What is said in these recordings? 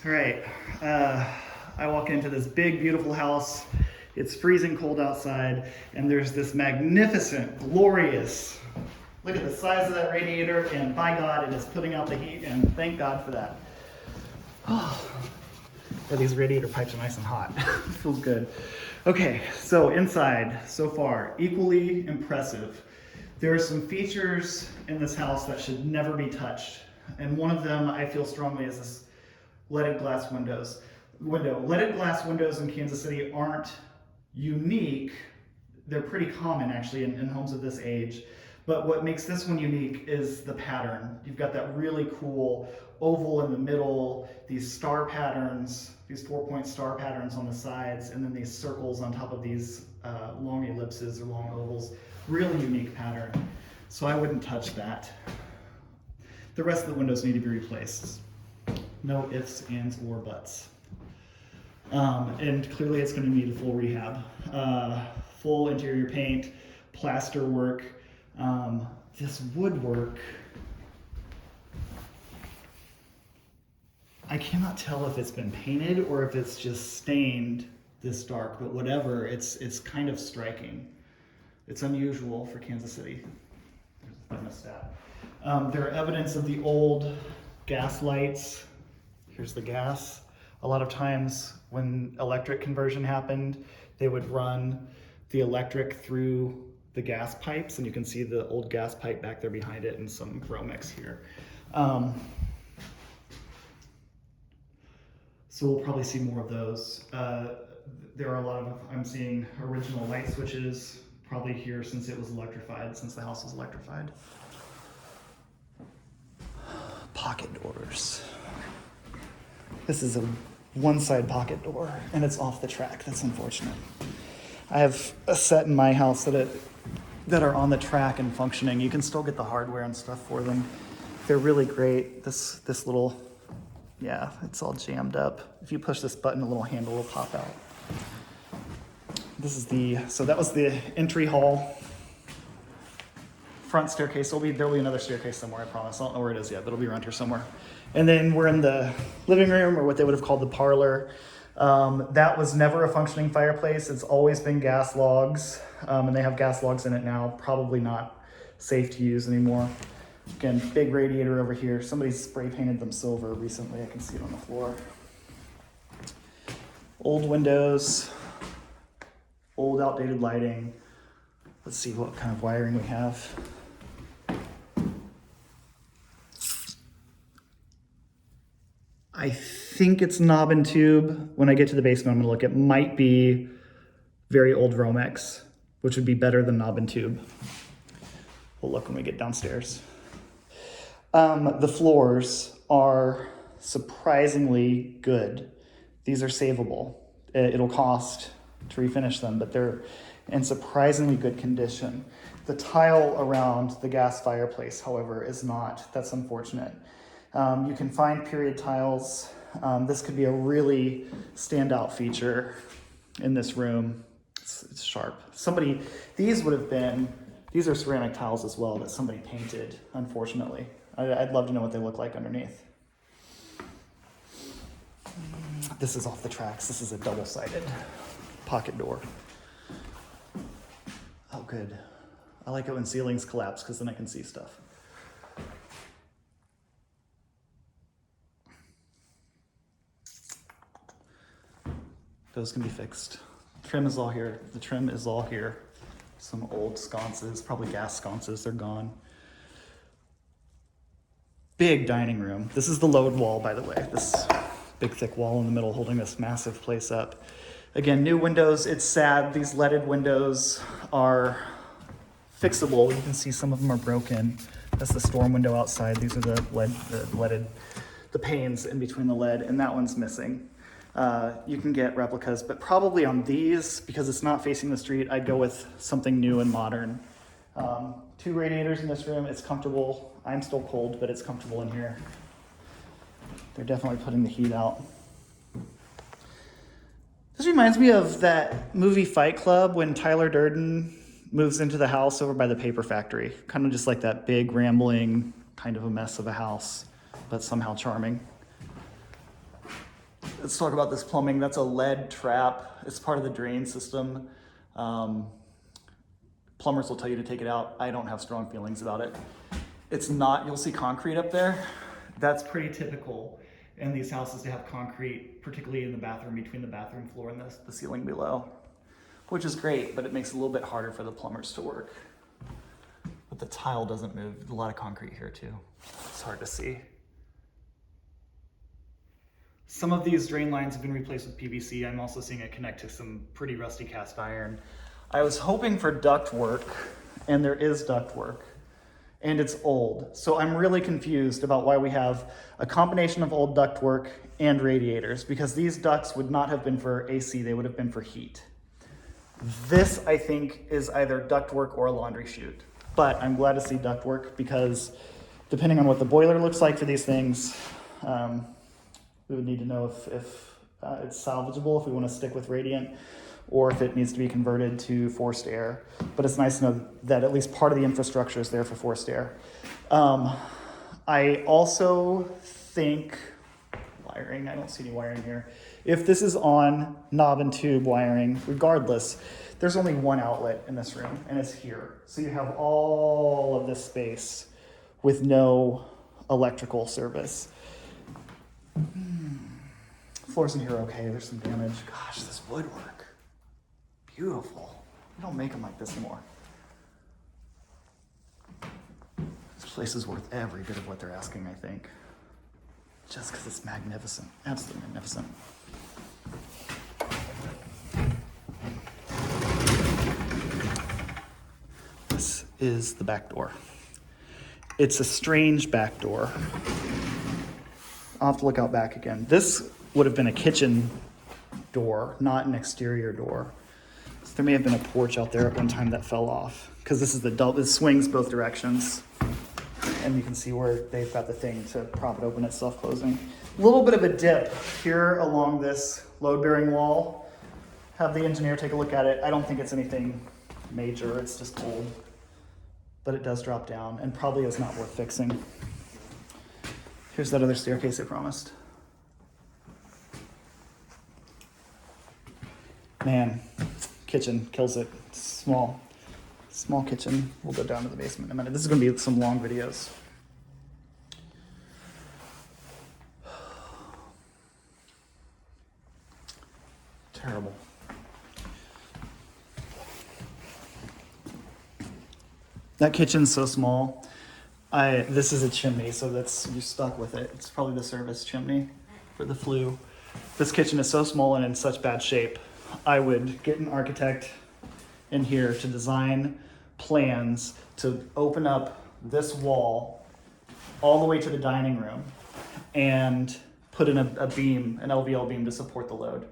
All right, I walk into this big, beautiful house. It's freezing cold outside, and there's this magnificent, glorious, look at the size of that radiator, and by God, it is putting out the heat, and thank God for that. Oh, these radiator pipes are nice and hot. Feels good. Okay, so inside, so far, equally impressive. There are some features in this house that should never be touched, and one of them I feel strongly is this leaded glass window. Leaded glass windows in Kansas City aren't unique. They're pretty common actually in homes of this age. But what makes this one unique is the pattern. You've got that really cool oval in the middle, these star patterns, these 4-point star patterns on the sides, and then these circles on top of these long ellipses or long ovals. Really unique pattern. So I wouldn't touch that. The rest of the windows need to be replaced. No ifs, ands, or buts. And clearly it's going to need a full rehab. Full interior paint, plaster work. This woodwork, I cannot tell if it's been painted or if it's just stained this dark, but whatever, it's kind of striking. It's unusual for Kansas City. There's a thermostat. There are evidence of the old gas lights. Here's the gas. A lot of times when electric conversion happened, they would run the electric through the gas pipes, and you can see the old gas pipe back there behind it and some Romex here. So we'll probably see more of those. There are a lot of, I'm seeing original light switches, probably here since it was electrified, since the house was electrified. Pocket doors. This is a one-side pocket door, and it's off the track. That's unfortunate. I have a set in my house that are on the track and functioning. You can still get the hardware and stuff for them. They're really great. This little, yeah, it's all jammed up. If you push this button, a little handle will pop out. This is so that was the entry hall. Front staircase. There'll be another staircase somewhere, I promise. I don't know where it is yet, but it'll be around here somewhere. And then we're in the living room, or what they would have called the parlor. That was never a functioning fireplace. It's always been gas logs, and they have gas logs in it now. Probably not safe to use anymore. Again, big radiator over here. Somebody spray painted them silver recently. I can see it on the floor. Old windows, old outdated lighting. Let's see what kind of wiring we have. I think it's knob and tube. When I get to the basement, I'm gonna look. It might be very old Romex, which would be better than knob and tube. We'll look when we get downstairs. The floors are surprisingly good. These are savable. It'll cost to refinish them, but they're in surprisingly good condition. The tile around the gas fireplace, however, is not. That's unfortunate. You can find period tiles. This could be a really standout feature in this room. It's sharp. These are ceramic tiles as well that somebody painted, unfortunately. I'd love to know what they look like underneath. This is off the tracks. This is a double-sided pocket door. Oh, good. I like it when ceilings collapse because then I can see stuff. Those can be fixed. Trim is all here. The trim is all here. Some old sconces, probably gas sconces, they're gone. Big dining room. This is the load wall, by the way. This big thick wall in the middle holding this massive place up. Again, new windows. It's sad. These leaded windows are fixable. You can see some of them are broken. That's the storm window outside. These are the panes in between the lead, and that one's missing. You can get replicas, but probably on these, because it's not facing the street, I'd go with something new and modern. 2 radiators in this room. It's comfortable. I'm still cold, but it's comfortable in here. They're definitely putting the heat out. This reminds me of that movie Fight Club when Tyler Durden moves into the house over by the paper factory. Kind of just like that big, rambling, kind of a mess of a house, but somehow charming. Let's talk about this plumbing. That's a lead trap. It's part of the drain system. Plumbers will tell you to take it out. I don't have strong feelings about it. It's not, you'll see concrete up there. That's pretty typical in these houses to have concrete, particularly in the bathroom, between the bathroom floor and the ceiling below, which is great, but it makes it a little bit harder for the plumbers to work. But the tile doesn't move. There's a lot of concrete here too. It's hard to see. Some of these drain lines have been replaced with PVC. I'm also seeing it connect to some pretty rusty cast iron. I was hoping for duct work, and there is duct work, and it's old. So I'm really confused about why we have a combination of old duct work and radiators, because these ducts would not have been for AC, they would have been for heat. This, I think, is either duct work or a laundry chute. But I'm glad to see duct work, because depending on what the boiler looks like for these things, we would need to know if it's salvageable, if we want to stick with radiant, or if it needs to be converted to forced air. But it's nice to know that at least part of the infrastructure is there for forced air. I also think wiring, I don't see any wiring here. If this is on knob and tube wiring, regardless, there's only one outlet in this room, and it's here. So you have all of this space with no electrical service. Floors in here are okay, there's some damage. Gosh, this woodwork, beautiful. We don't make them like this anymore. This place is worth every bit of what they're asking, I think. Just because it's magnificent, absolutely magnificent. This is the back door. It's a strange back door. I'll have to look out back again. This would have been a kitchen door, not an exterior door. So there may have been a porch out there at one time that fell off, because this is the double, it swings both directions. And you can see where they've got the thing to prop it open, it's self-closing. A little bit of a dip here along this load-bearing wall. Have the engineer take a look at it. I don't think it's anything major, it's just old. But it does drop down and probably is not worth fixing. Here's that other staircase I promised. Man, kitchen kills it. Small kitchen. We'll go down to the basement in a minute. This is gonna be some long videos. Terrible. That kitchen's so small. This is a chimney, so you're stuck with it. It's probably the service chimney for the flue. This kitchen is so small and in such bad shape. I would get an architect in here to design plans to open up this wall all the way to the dining room and put in a beam, an LVL beam to support the load.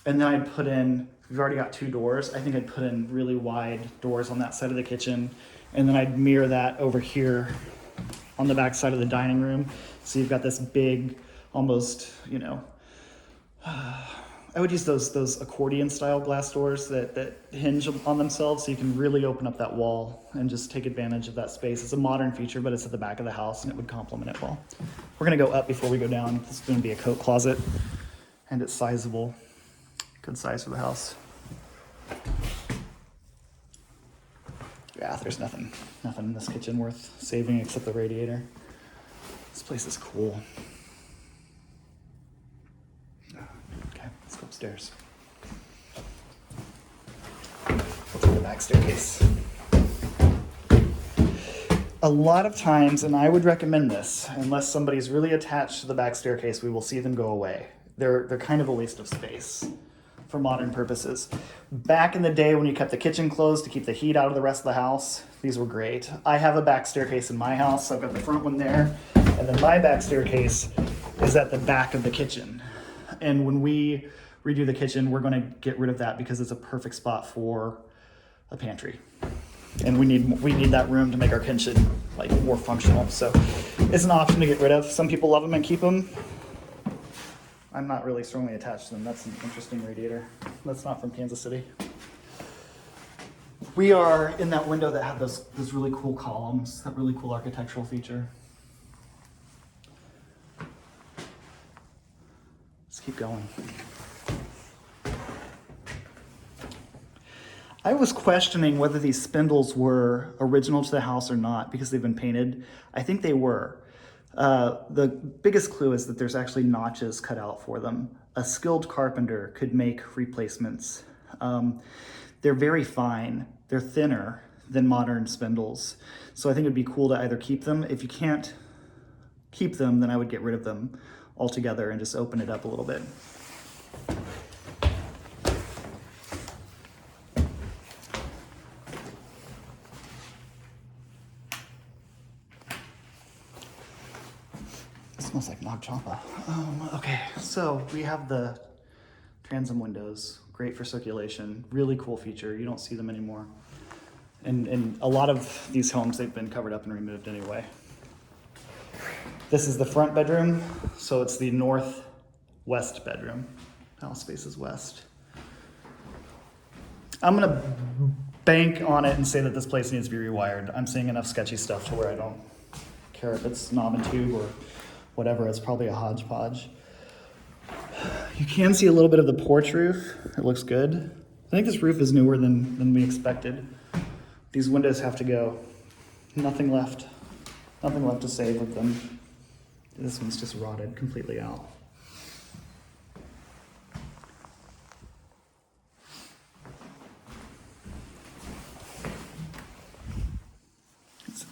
And then I'd put in, we've already got 2 doors. I think I'd put in really wide doors on that side of the kitchen. And then I'd mirror that over here on the back side of the dining room. So you've got this big, almost, I would use those accordion style glass doors that hinge on themselves, so you can really open up that wall and just take advantage of that space. It's a modern feature, but it's at the back of the house and it would complement it well. We're gonna go up before we go down. This is gonna be a coat closet and it's sizable. Good size for the house. Yeah, there's nothing in this kitchen worth saving except the radiator. This place is cool. Okay, let's go upstairs. Let's go to the back staircase. A lot of times, and I would recommend this, unless somebody's really attached to the back staircase, we will see them go away. They're kind of a waste of space for modern purposes. Back in the day when you kept the kitchen closed to keep the heat out of the rest of the house, these were great. I have a back staircase in my house. I've got the front one there, and then my back staircase is at the back of the kitchen. And when we redo the kitchen, we're gonna get rid of that because it's a perfect spot for a pantry. And we need that room to make our kitchen like more functional. So it's an option to get rid of. Some people love them and keep them. I'm not really strongly attached to them. That's an interesting radiator. That's not from Kansas City. We are in that window that had those really cool columns, that really cool architectural feature. keep going. I was questioning whether these spindles were original to the house or not because they've been painted. I think they were. The biggest clue is that there's actually notches cut out for them. A skilled carpenter could make replacements. They're very fine. They're thinner than modern spindles. So I think it'd be cool to either keep them. If you can't keep them, then I would get rid of them altogether and just open it up a little bit. Smells like Nag Champa. Okay, so we have the transom windows, great for circulation, really cool feature. You don't see them anymore. And a lot of these homes, they've been covered up and removed anyway. This is the front bedroom, so it's the northwest bedroom. House faces west. I'm gonna bank on it and say that this place needs to be rewired. I'm seeing enough sketchy stuff to where I don't care if it's knob and tube or whatever. It's probably a hodgepodge. You can see a little bit of the porch roof. It looks good. I think this roof is newer than we expected. These windows have to go. Nothing left to save of them. This one's just rotted completely out. It's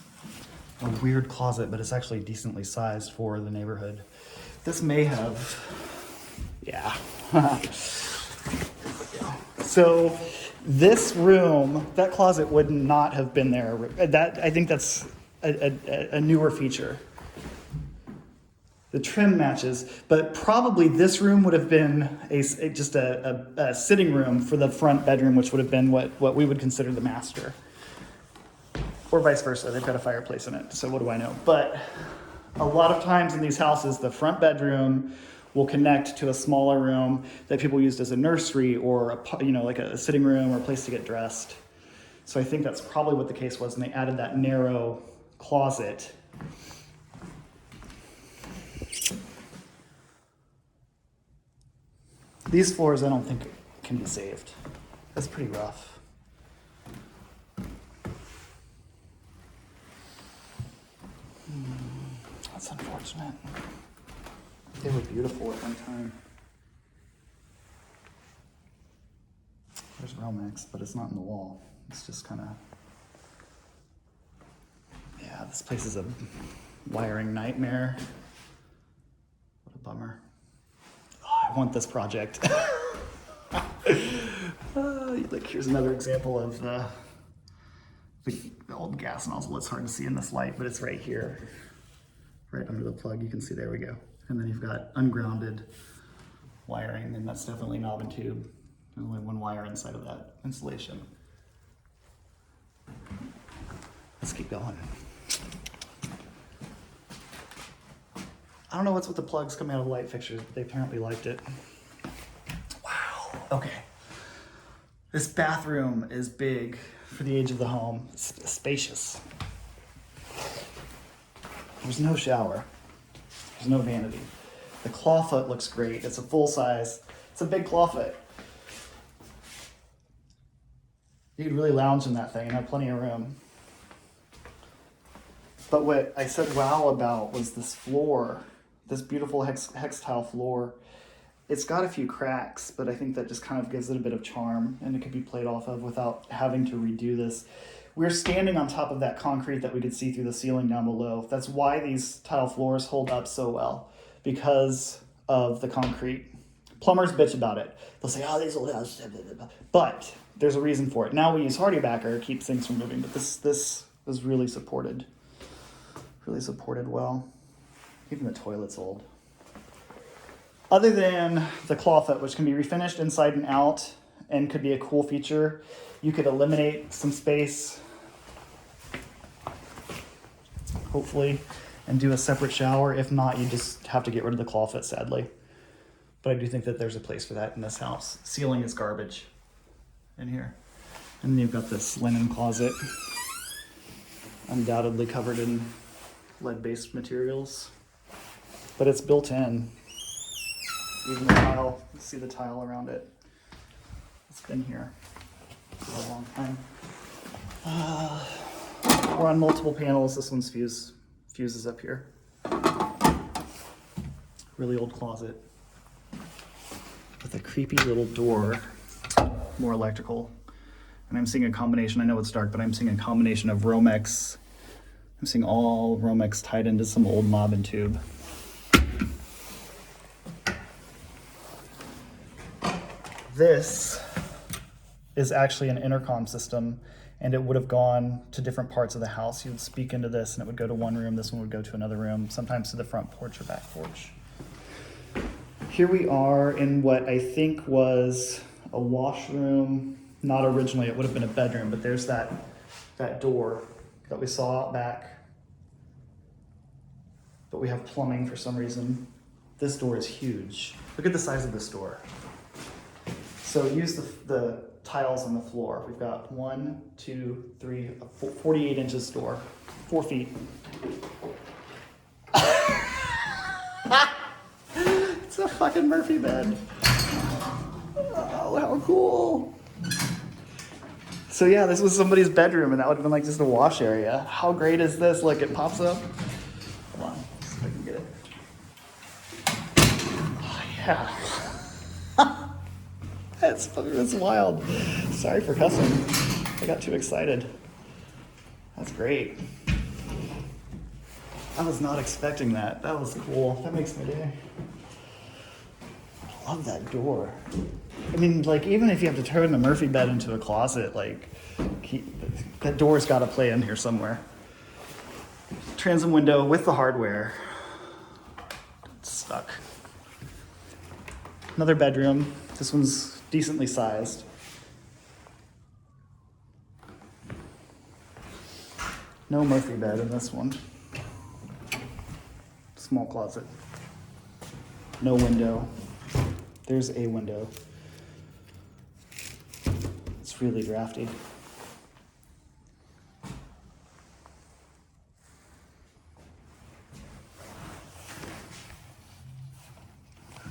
a weird closet, but it's actually decently sized for the neighborhood. This may have, yeah. So this room, that closet would not have been there. I think that's a newer feature. The trim matches, but probably this room would have been just a sitting room for the front bedroom, which would have been what we would consider the master. Or vice versa, they've got a fireplace in it, so what do I know? But a lot of times in these houses, the front bedroom will connect to a smaller room that people used as a nursery or like a sitting room or a place to get dressed. So I think that's probably what the case was, and they added that narrow closet. These floors I don't think can be saved. That's pretty rough. That's unfortunate. They were beautiful at one time. There's Romex, but it's not in the wall. It's just kind of, yeah, this place is a wiring nightmare. What a bummer. Oh, I want this project. Like here's another example of the old gas nozzle. It's hard to see in this light, but it's right here, right under the plug. You can see, there we go. And then you've got ungrounded wiring, and that's definitely knob and tube. There's only one wire inside of that insulation. Let's keep going. I don't know what's with the plugs coming out of the light fixtures, but they apparently liked it. Wow, okay. This bathroom is big for the age of the home. It's spacious. There's no shower. There's no vanity. The clawfoot looks great. It's a full size. It's a big clawfoot. You could really lounge in that thing and have plenty of room. But what I said wow about was this floor, this beautiful hex tile floor. It's got a few cracks, but I think that just kind of gives it a bit of charm, and it could be played off of without having to redo this. We're standing on top of that concrete that we could see through the ceiling down below. That's why these tile floors hold up so well, because of the concrete. Plumbers bitch about it. They'll say, oh, these old houses, but there's a reason for it. Now we use HardieBacker, keeps things from moving, but this is really supported well. Even the toilet's old. Other than the clawfoot, which can be refinished inside and out and could be a cool feature, you could eliminate some space, hopefully, and do a separate shower. If not, you just have to get rid of the clawfoot, sadly. But I do think that there's a place for that in this house. Ceiling is garbage in here. And then you've got this linen closet, undoubtedly covered in lead-based materials, but it's built in. Even the tile, you see the tile around it. It's been here for a long time. We're on multiple panels. This one's fuses up here. Really old closet with a creepy little door, more electrical. And I'm seeing a combination, I know it's dark, but I'm seeing a combination of Romex. I'm seeing all Romex tied into some old knob and tube. This is actually an intercom system, and it would have gone to different parts of the house. You would speak into this and it would go to one room, this one would go to another room, sometimes to the front porch or back porch. Here we are in what I think was a washroom. Not originally, it would have been a bedroom, but there's that door that we saw out back. But we have plumbing for some reason. This door is huge. Look at the size of this door. So use the tiles on the floor. We've got 1, 2, 3, 48 inches door, 4 feet. It's a fucking Murphy bed. Oh, how cool. So yeah, this was somebody's bedroom and that would have been like just a wash area. How great is this? Look, it pops up. Hold on, see if I can get it. Oh yeah. That's wild. Sorry for cussing. I got too excited. That's great. I was not expecting that. That was cool. That makes my day. I love that door. I mean, like, even if you have to turn the Murphy bed into a closet, like, that door's got to play in here somewhere. Transom window with the hardware. It's stuck. Another bedroom. This one's decently sized. No Murphy bed in this one. Small closet. No window. There's a window. It's really drafty.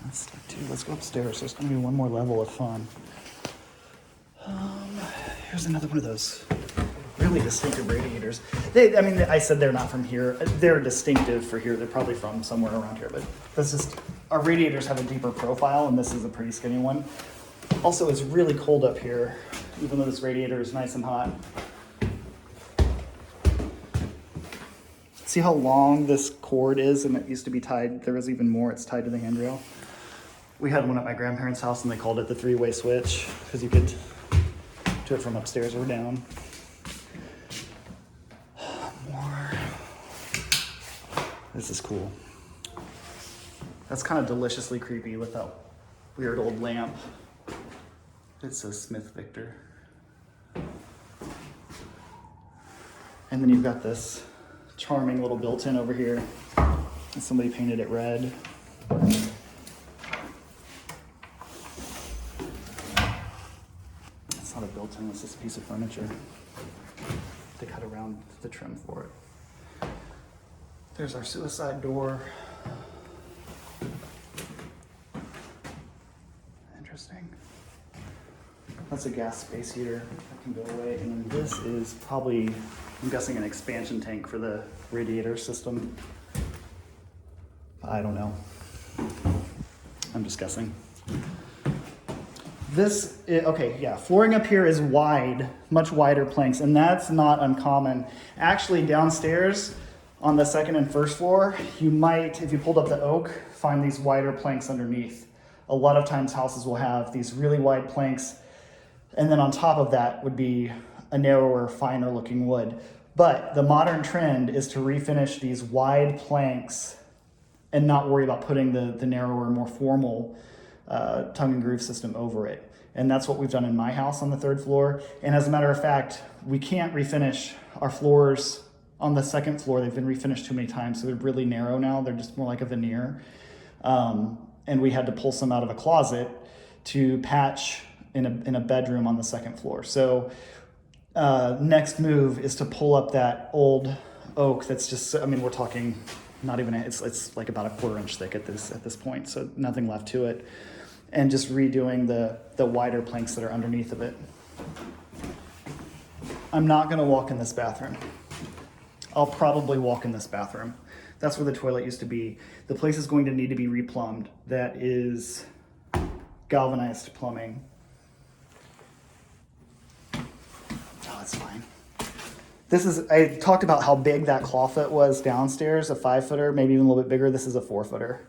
That's stuck too. Let's go upstairs. There's going to be one more level of fun. Here's another one of those really distinctive radiators. I said they're not from here. They're distinctive for here. They're probably from somewhere around here, but that's just, our radiators have a deeper profile and this is a pretty skinny one. Also, it's really cold up here, even though this radiator is nice and hot. See how long this cord is, and it used to be tied, there was even more, it's tied to the handrail. We had one at my grandparents' house and they called it the three-way switch because you could do it from upstairs or down. More. This is cool. That's kind of deliciously creepy with that weird old lamp. It says Smith Victor. And then you've got this charming little built-in over here. And somebody painted it red. It's not a built-in, it's just a piece of furniture. They cut around the trim for it. There's our suicide door. Interesting. That's a gas space heater that can go away. And then this is probably, I'm guessing, an expansion tank for the radiator system. I don't know. I'm just guessing. Flooring up here is wide, much wider planks, and that's not uncommon. Actually, downstairs on the second and first floor, you might, if you pulled up the oak, find these wider planks underneath. A lot of times houses will have these really wide planks, and then on top of that would be a narrower, finer looking wood. But the modern trend is to refinish these wide planks and not worry about putting the narrower, more formal tongue and groove system over it. And that's what we've done in my house on the third floor. And as a matter of fact, we can't refinish our floors on the second floor. They've been refinished too many times, so they're really narrow now. They're just more like a veneer. And we had to pull some out of a closet to patch in a bedroom on the second floor. So next move is to pull up that old oak that's just, we're talking Not even, it's like about a 1/4 inch thick at this point, so nothing left to it. And just redoing the wider planks that are underneath of it. I'm not gonna walk in this bathroom. I'll probably walk in this bathroom. That's where the toilet used to be. The place is going to need to be replumbed. That is galvanized plumbing. Oh, that's fine. I talked about how big that clawfoot was downstairs, a 5-footer, maybe even a little bit bigger. This is a 4-footer.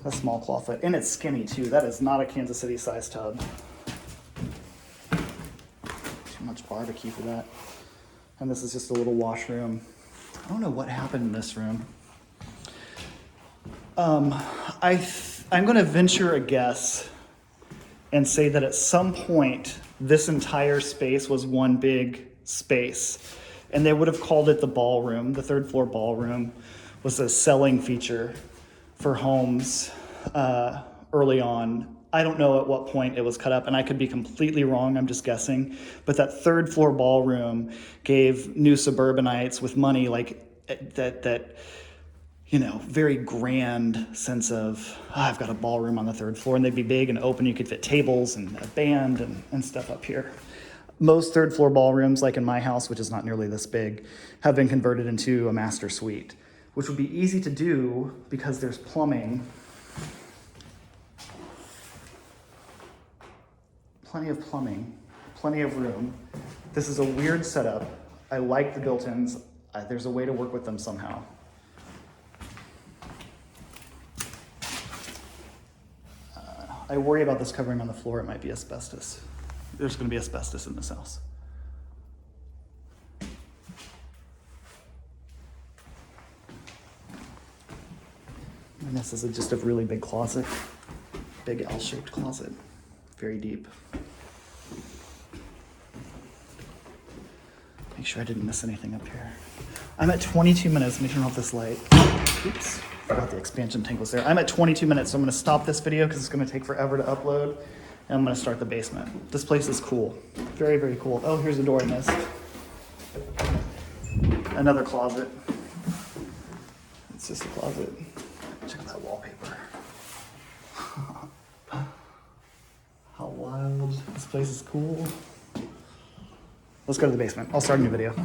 A small clawfoot, and it's skinny too. That is not a Kansas City size tub. Too much barbecue for that. And this is just a little washroom. I don't know what happened in this room. I'm going to venture a guess and say that at some point this entire space was one big space, and they would have called it the ballroom. The 3rd floor ballroom was a selling feature for homes early on. I don't know at what point it was cut up, and I could be completely wrong, I'm just guessing, but that 3rd floor ballroom gave new suburbanites with money like that you know, very grand sense of, I've got a ballroom on the 3rd floor, and they'd be big and open. You could fit tables and a band and stuff up here. Most 3rd floor ballrooms, like in my house, which is not nearly this big, have been converted into a master suite, which would be easy to do because there's plumbing. Plenty of plumbing, plenty of room. This is a weird setup. I like the built-ins. There's a way to work with them somehow. I worry about this covering on the floor. It might be asbestos. There's going to be asbestos in this house. And this is just a really big closet. Big L-shaped closet. Very deep. Make sure I didn't miss anything up here. I'm at 22 minutes. Let me turn off this light. Oops. Forgot the expansion tank was there. I'm at 22 minutes, so I'm going to stop this video because it's going to take forever to upload. And I'm going to start the basement. This place is cool. Very, very cool. Oh, here's the door I missed. Another closet. It's just a closet. Check out that wallpaper. How wild. This place is cool. Let's go to the basement. I'll start a new video.